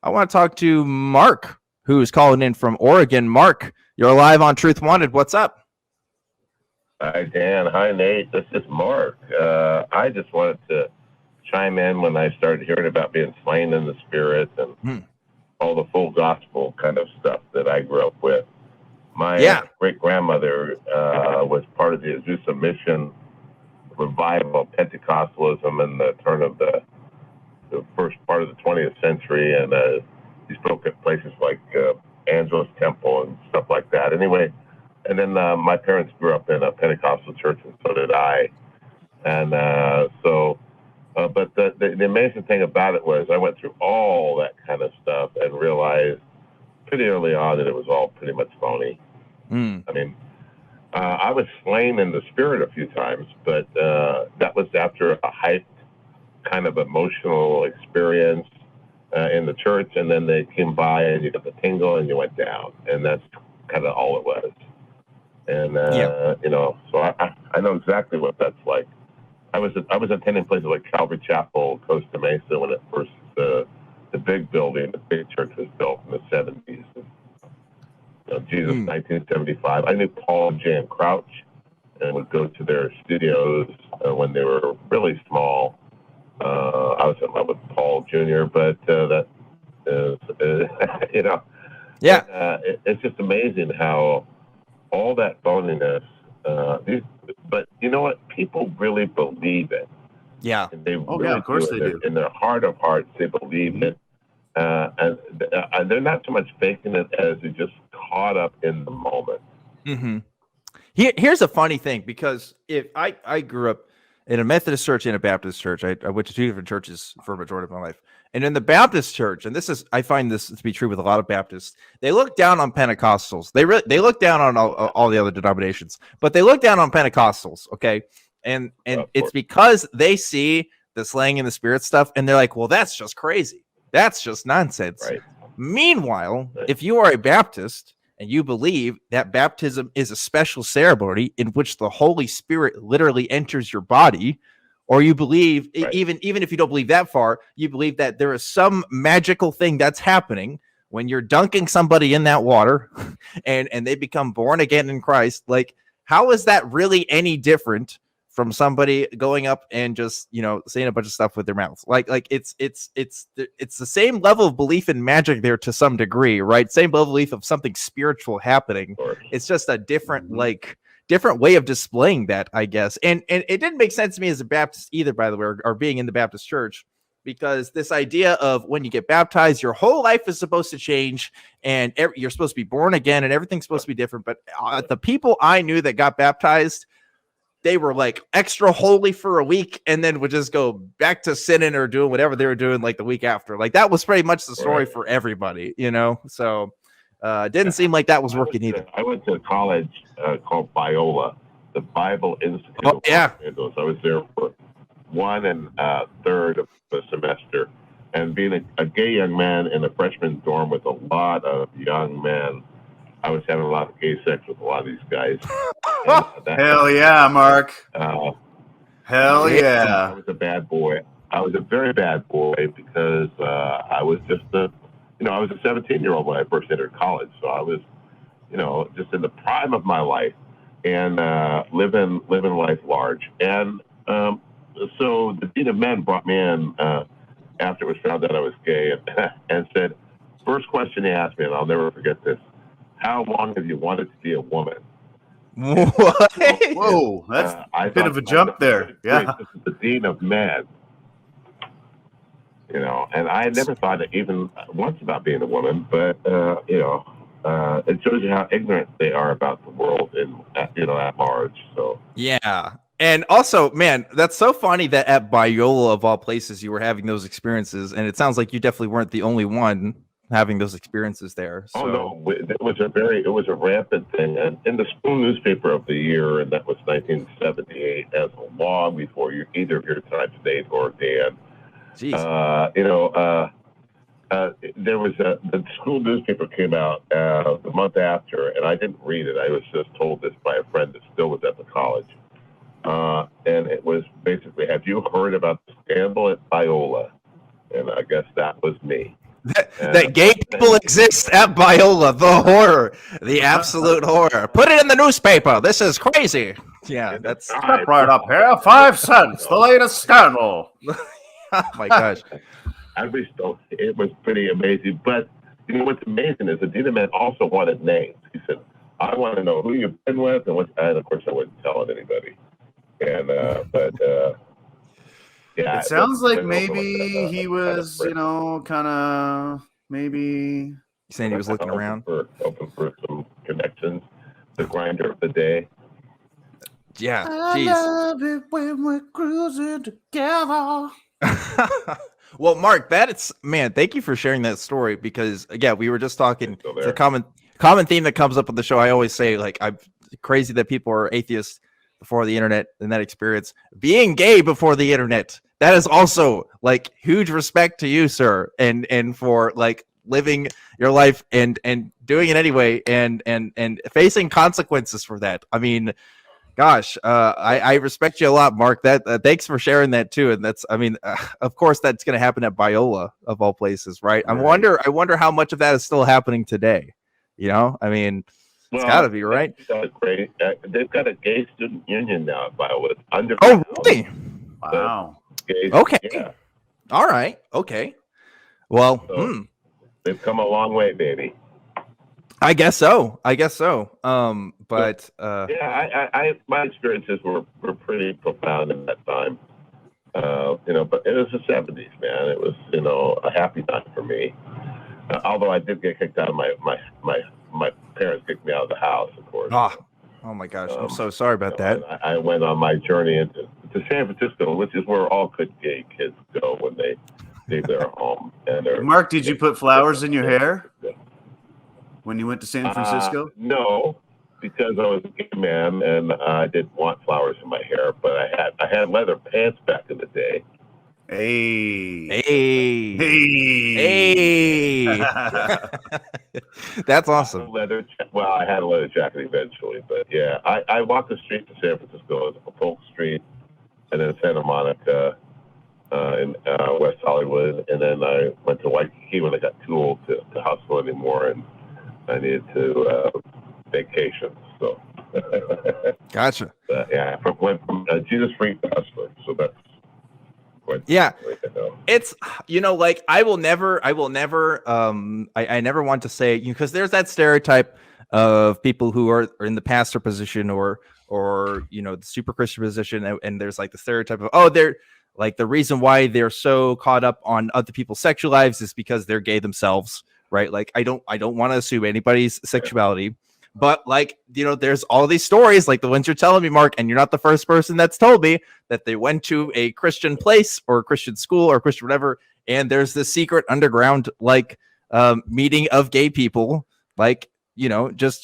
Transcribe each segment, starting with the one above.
I want to talk to Mark, who's calling in from Oregon. Mark, you're live on Truth Wanted. What's up? Hi, Dan. Hi, Nate. This is Mark. I just wanted to chime in when I started hearing about being slain in the spirit and all the full gospel kind of stuff that I grew up with. My great-grandmother was part of the Azusa Mission revival of Pentecostalism in the turn of the first part of the 20th century, and he spoke at places like Angeles Temple and stuff like that. Anyway, and then my parents grew up in a Pentecostal church, and so did I. And but the amazing thing about it was I went through all that kind of stuff and realized pretty early on that it was all pretty much phony. I mean, I was slain in the spirit a few times, but that was after a hyped kind of emotional experience in the church, and then they came by and you got the tingle and you went down, and that's kind of all it was. And you know, so I know exactly what that's like. I was attending places like Calvary Chapel, Costa Mesa, when it first the big building, the big church was built in the 70s. Jesus, 1975. I knew Paul and Jan Crouch, and would go to their studios when they were really small. I was in love with Paul Jr., but that is, you know, it's just amazing how all that phoniness. But you know what? People really believe it. Yeah. And they of course they do. In their heart of hearts, they believe it. And they're not so much faking it as they're just caught up in the moment. Mm-hmm. Here's a funny thing, because if I grew up in a Methodist church and a Baptist church. I went to two different churches for a majority of my life. And in the Baptist church, and I find this to be true with a lot of Baptists, they look down on Pentecostals. They look down on all the other denominations, but they look down on Pentecostals, okay? And it's because they see the slaying in the spirit stuff, and they're like, well, that's just crazy. That's just nonsense. Right. Meanwhile, if you are a Baptist and you believe that baptism is a special ceremony in which the Holy Spirit literally enters your body, or you believe, even if you don't believe that far, you believe that there is some magical thing that's happening when you're dunking somebody in that water and they become born again in Christ. Like, how is that really any different from somebody going up and just, saying a bunch of stuff with their mouth? Like it's the same level of belief in magic there to some degree, right? Same level of belief of something spiritual happening. It's just a different, different way of displaying that, I guess. And it didn't make sense to me as a Baptist either, by the way, or being in the Baptist church, because this idea of when you get baptized, your whole life is supposed to change and you're supposed to be born again and everything's supposed to be different. But the people I knew that got baptized, they were like extra holy for a week and then would just go back to sinning or doing whatever they were doing like the week after. Like, that was pretty much the story for everybody, So it didn't seem like that was working either. I went to a college called Biola, the Bible Institute. Oh, yeah. I was there for 1 1/3 of the semester. And being a gay young man in a freshman dorm with a lot of young men, I was having a lot of gay sex with a lot of these guys. Hell yeah, Mark. Hell yeah. I was a bad boy. I was a very bad boy because I was just I was a 17-year-old when I first entered college. So I was, just in the prime of my life and living life large. And so the Dean of Men brought me in after it was found out I was gay and said, first question he asked me, and I'll never forget this: how long have you wanted to be a woman? What? Whoa, that's a bit of a jump there. Yeah. This is the Dean of Men. And I had never thought even once about being a woman, but, it shows you how ignorant they are about the world at large. So, yeah. And also, man, that's so funny that at Biola, of all places, you were having those experiences. And it sounds like you definitely weren't the only one having those experiences there. So. Oh, no, it was a rampant thing. And in the school newspaper of the year, and that was 1978, as long before either of your times, Nate or Dan. There was the school newspaper came out the month after, and I didn't read it. I was just told this by a friend that still was at the college. And it was basically, have you heard about the scandal at Biola? And I guess that was me. that gay people exist at Biola. The horror, the absolute horror. Put it in the newspaper. This is crazy. Yeah, that's step right up here. 5 cents, the latest scandal. Oh my gosh. It was pretty amazing. But you know what's amazing is the Dina Man also wanted names. He said, "I want to know who you've been with," and of course I wouldn't tell it anybody. And yeah, it sounds like maybe he was, kind of maybe saying he was looking around, open for some connections. The grinder of the day. Yeah, I love it when we're cruising together. Well, Mark, thank you for sharing that story, because again, we were just talking. It's a common theme that comes up on the show. I always say, like, I'm crazy that people are atheists before the internet, and that experience being gay before the internet. That is also like huge respect to you, sir, and for like living your life and doing it anyway, and facing consequences for that. I mean, gosh, I respect you a lot, Mark. That thanks for sharing that too. And that's, I mean, of course, that's going to happen at Biola of all places, right? I wonder how much of that is still happening today. I mean, it's got to be, right? They've got a gay student union now at Biola. Oh, really? Wow. Okay. Yeah. All right. Okay. Well, they've come a long way, baby. I guess so. But my experiences were pretty profound in that time. But it was the 70s, man. It was, a happy time for me. Although I did get kicked out of my parents kicked me out of the house, of course. Oh my gosh, I'm so sorry about that. I went on my journey to San Francisco, which is where all good gay kids go when they leave their home. Mark, did you put flowers in your hair when you went to San Francisco? No, because I was a gay man and I didn't want flowers in my hair. But I had leather pants back in the day. Hey. That's awesome. I had a leather jacket eventually, but yeah, I walked the streets of San Francisco, Polk Street, and then Santa Monica, in West Hollywood, and then I went to Waikiki when I got too old to hustle anymore, and I needed to vacation. So gotcha. Went from Jesus freak to hustler. So that's. Yeah, it's like I never want to say, because there's that stereotype of people who are in the pastor position or the super Christian position, and there's like the stereotype of they're like, the reason why they're so caught up on other people's sexual lives is because they're gay themselves, right? Like I don't want to assume anybody's sexuality. But like, there's all these stories like the ones you're telling me, Mark, and you're not the first person that's told me that they went to a Christian place or a Christian school or Christian whatever, and there's this secret underground like meeting of gay people, like just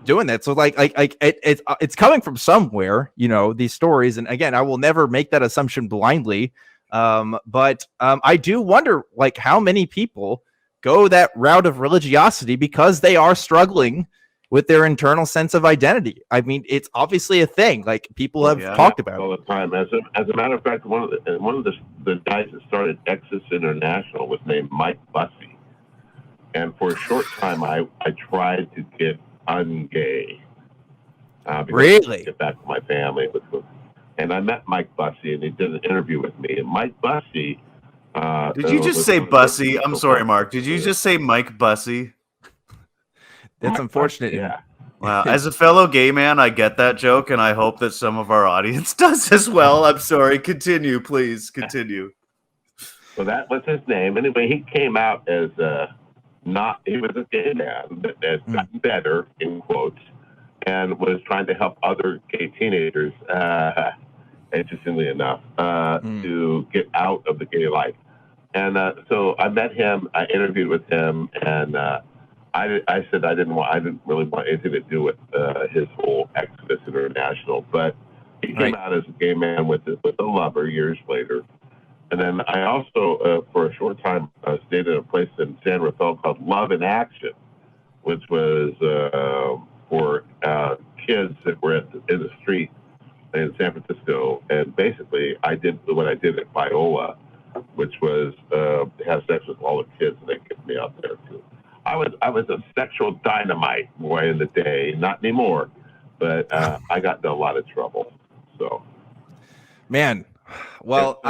doing that. So like it's coming from somewhere, these stories. And again, I will never make that assumption blindly, but I do wonder like how many people go that route of religiosity because they are struggling with their internal sense of identity. I mean, it's obviously a thing. Like people have talked about all the time. As a matter of fact, one of the guys that started Exodus International was named Mike Bussey, and for a short time, I tried to get ungay. Really? To get back to my family, and I met Mike Bussey, and he did an interview with me. And Mike Bussey. Did you just say Bussey? I'm sorry, Mark. Did you just say Mike Bussey? That's unfortunate. Yeah. Wow. As a fellow gay man, I get that joke, and I hope that some of our audience does as well. I'm sorry. Continue, please. Continue. So that was his name. Anyway, he came out as he was a gay man that has gotten better, in quotes, and was trying to help other gay teenagers, interestingly enough, to get out of the gay life. And so I met him, I interviewed with him, and I said I didn't really want anything to do with his whole Exodus International, but he came out as a gay man with a lover years later. And then I also, for a short time, stayed at a place in San Rafael called Love in Action, which was for kids that were in the street in San Francisco. And basically, I did what I did at Biola. which was have sex with all the kids, and they kicked me out there too. I was a sexual dynamite boy in the day, not anymore, but I got into a lot of trouble. So, man, well,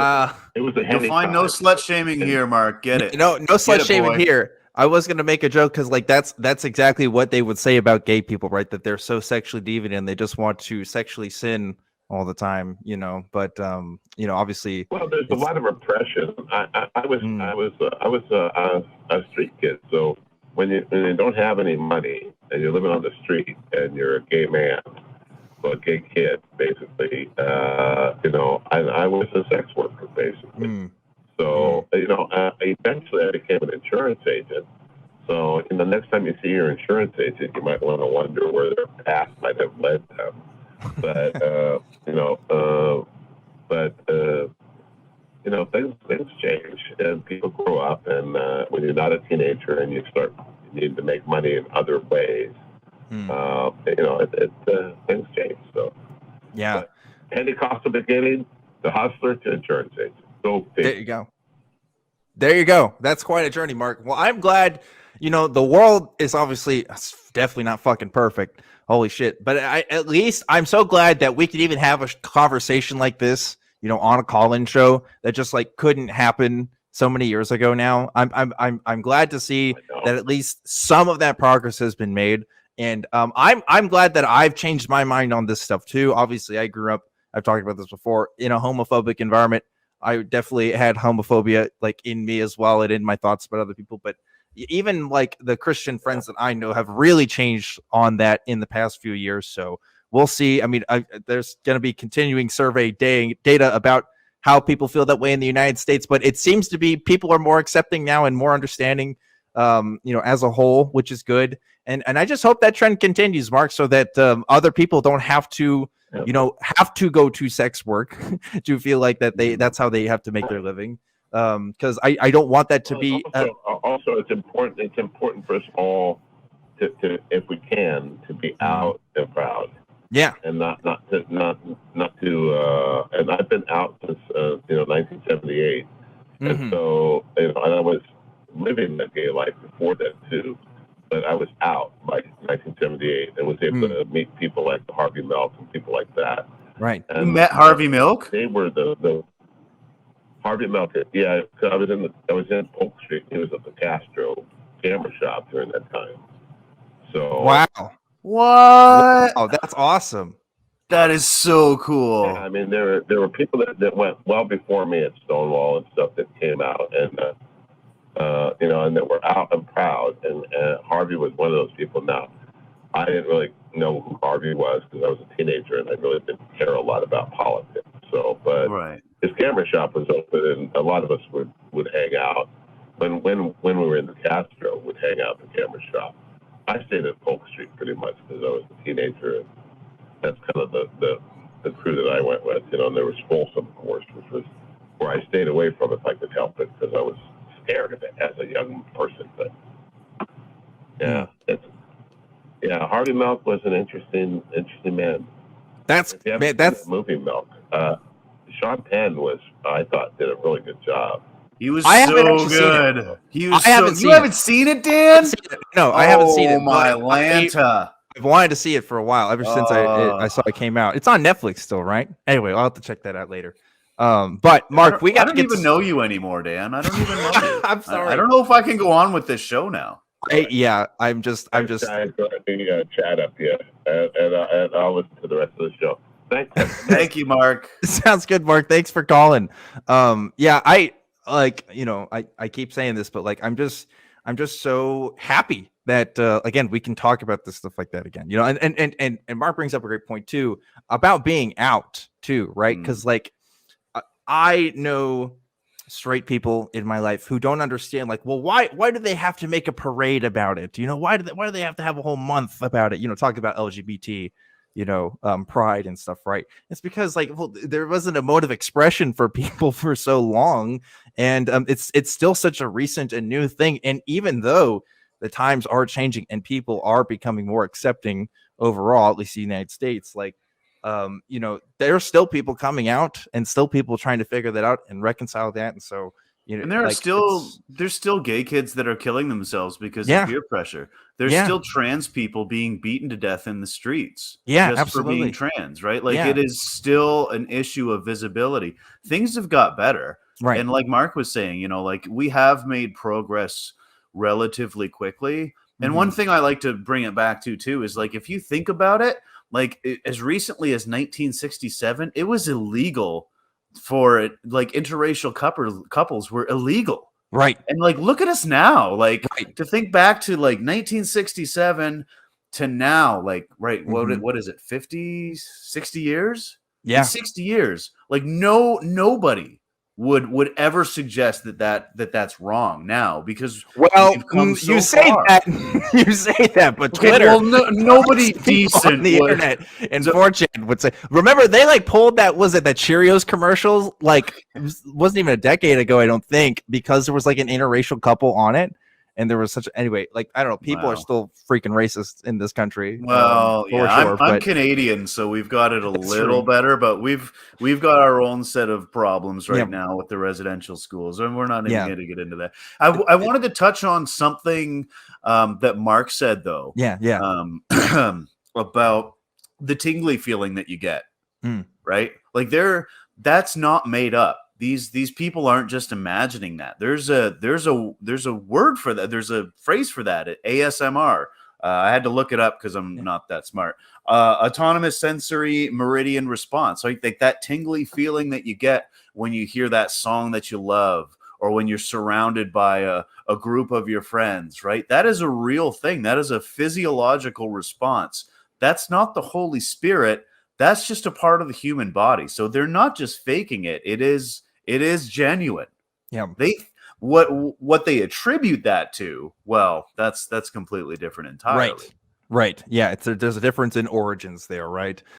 it was a You'll heady find time. no slut shaming here, Mark. Get it? no slut shaming boy. here. I was gonna make a joke because like that's exactly what they would say about gay people, right? That they're so sexually deviant and they just want to sexually sin all the time, you know. But you know, obviously, Well, there's a lot of repression. I was a street kid, so when you don't have any money and you're living on the street and you're a gay man, well, a gay kid, basically, you know, I was a sex worker, basically. So, you know, eventually I became an insurance agent. So, the next time you see your insurance agent, you might want to wonder where their past might have led them. But, you know, things change and people grow up. And when you're not a teenager and you need to make money in other ways, you know, things change. So, yeah. But Pentecostal beginning, the hustler to insurance agent. There you go. There you go. That's quite a journey, Mark. Well, I'm glad, you know, the world is obviously definitely not fucking perfect. Holy shit. But at least I'm so glad that we could even have a conversation like this, you know, on a call-in show that just like couldn't happen so many years ago now. I'm glad to see that at least some of that progress has been made. And I'm glad that I've changed my mind on this stuff too. Obviously, I grew up, I've talked about this before, in a homophobic environment. I definitely had homophobia like in me as well and in my thoughts about other people. But even like the Christian friends that I know have really changed on that in the past few years. So we'll see. I mean, there's going to be continuing survey data about how people feel that way in the United States, but it seems to be people are more accepting now and more understanding, you know, as a whole, which is good. And I just hope that trend continues, Mark, so that other people don't have to, you know, have to go to sex work to feel like that that's how they have to make their living. Because I don't want that to be. Also, it's important for us all to if we can, to be out and proud. Yeah. And not to and I've been out since 1978, and so and I was living that gay life before that too. But I was out by 1978 and was able to meet people like Harvey Milk and people like that. Right. And you met Harvey Milk? They were the Harvey Milk. Yeah, I was in Polk Street. He was at the Castro camera shop during that time. So wow. What? Oh, that's awesome. That is so cool. Yeah, I mean, there were people that went well before me at Stonewall and stuff that came out, and you know, and that were out and proud. And Harvey was one of those people. Now, I didn't really know who Harvey was because I was a teenager and I really didn't care a lot about politics. So, but his camera shop was open, and a lot of us would hang out. When we were in the Castro, would hang out at the camera shop. I stayed at Polk Street pretty much because I was a teenager, and that's kind of the crew that I went with. You know, and there was Folsom, of course, which was where I stayed away from if I could help it because I was scared of it as a young person. But yeah, Harvey Milk was an interesting man. That's that movie Milk. Sean Penn I thought did a really good job. He was so good. He was. You haven't seen it, Dan? No, I haven't seen it. Oh my Lanta! I've wanted to see it for a while, ever since I saw it came out. It's on Netflix still, right? Anyway, I'll have to check that out later. But Mark, I don't even know you anymore, Dan. I don't even know you. I'm sorry. I don't know if I can go on with this show now. I'm just. I'm going to chat up here, and I'll listen to the rest of the show. Thanks. Thank you, Mark. Sounds good, Mark. Thanks for calling. I keep saying this, but like, I'm just so happy that again we can talk about this stuff like that again. You know, and Mark brings up a great point too about being out too, right? Because like I know straight people in my life who don't understand, like, well, why do they have to make a parade about it? You know, why do they have to have a whole month about it? You know, talk about LGBT, you know, pride and stuff, right? It's because like, well, there wasn't a mode of expression for people for so long, and it's still such a recent and new thing. And even though the times are changing and people are becoming more accepting overall, at least in the United States, like you know, there are still people coming out and still people trying to figure that out and reconcile that. And so, you know, and there are there's still gay kids that are killing themselves because of peer pressure. There's still trans people being beaten to death in the streets just absolutely. for being trans, right? Like it is still an issue of visibility. Things have got better. Right. And like Mark was saying, you know, like we have made progress relatively quickly. And one thing I like to bring it back to too is like, if you think about it, like as recently as 1967, it was illegal for it, like interracial couples were illegal. Right. And like, look at us now, like to think back to like 1967 to now, like, what is it? 50, 60 years? Yeah. In 60 years. Like nobody would ever suggest that's wrong now because you say that, but okay, Twitter, well, nobody decent on the internet and 4chan would say. Remember, they like pulled that the Cheerios commercials? Like, it wasn't even a decade ago, I don't think, because there was like an interracial couple on it. And there was anyway, like, I don't know, people are still freaking racist in this country. Well, I'm Canadian, so we've got it a little better, but we've got our own set of problems right now with the residential schools, and we're not even going to get into that. I wanted to touch on something that Mark said, though. About the tingly feeling that you get, right? Like that's not made up. These people aren't just imagining that. There's a word for that. There's a phrase for that. ASMR. I had to look it up because I'm not that smart. Autonomous sensory meridian response. So like that tingly feeling that you get when you hear that song that you love, or when you're surrounded by a group of your friends, right? That is a real thing. That is a physiological response. That's not the Holy Spirit. That's just a part of the human body. So they're not just faking it. It is genuine. Yeah. What they attribute that to, well, that's completely different entirely. Right. Yeah. There's a difference in origins there, right?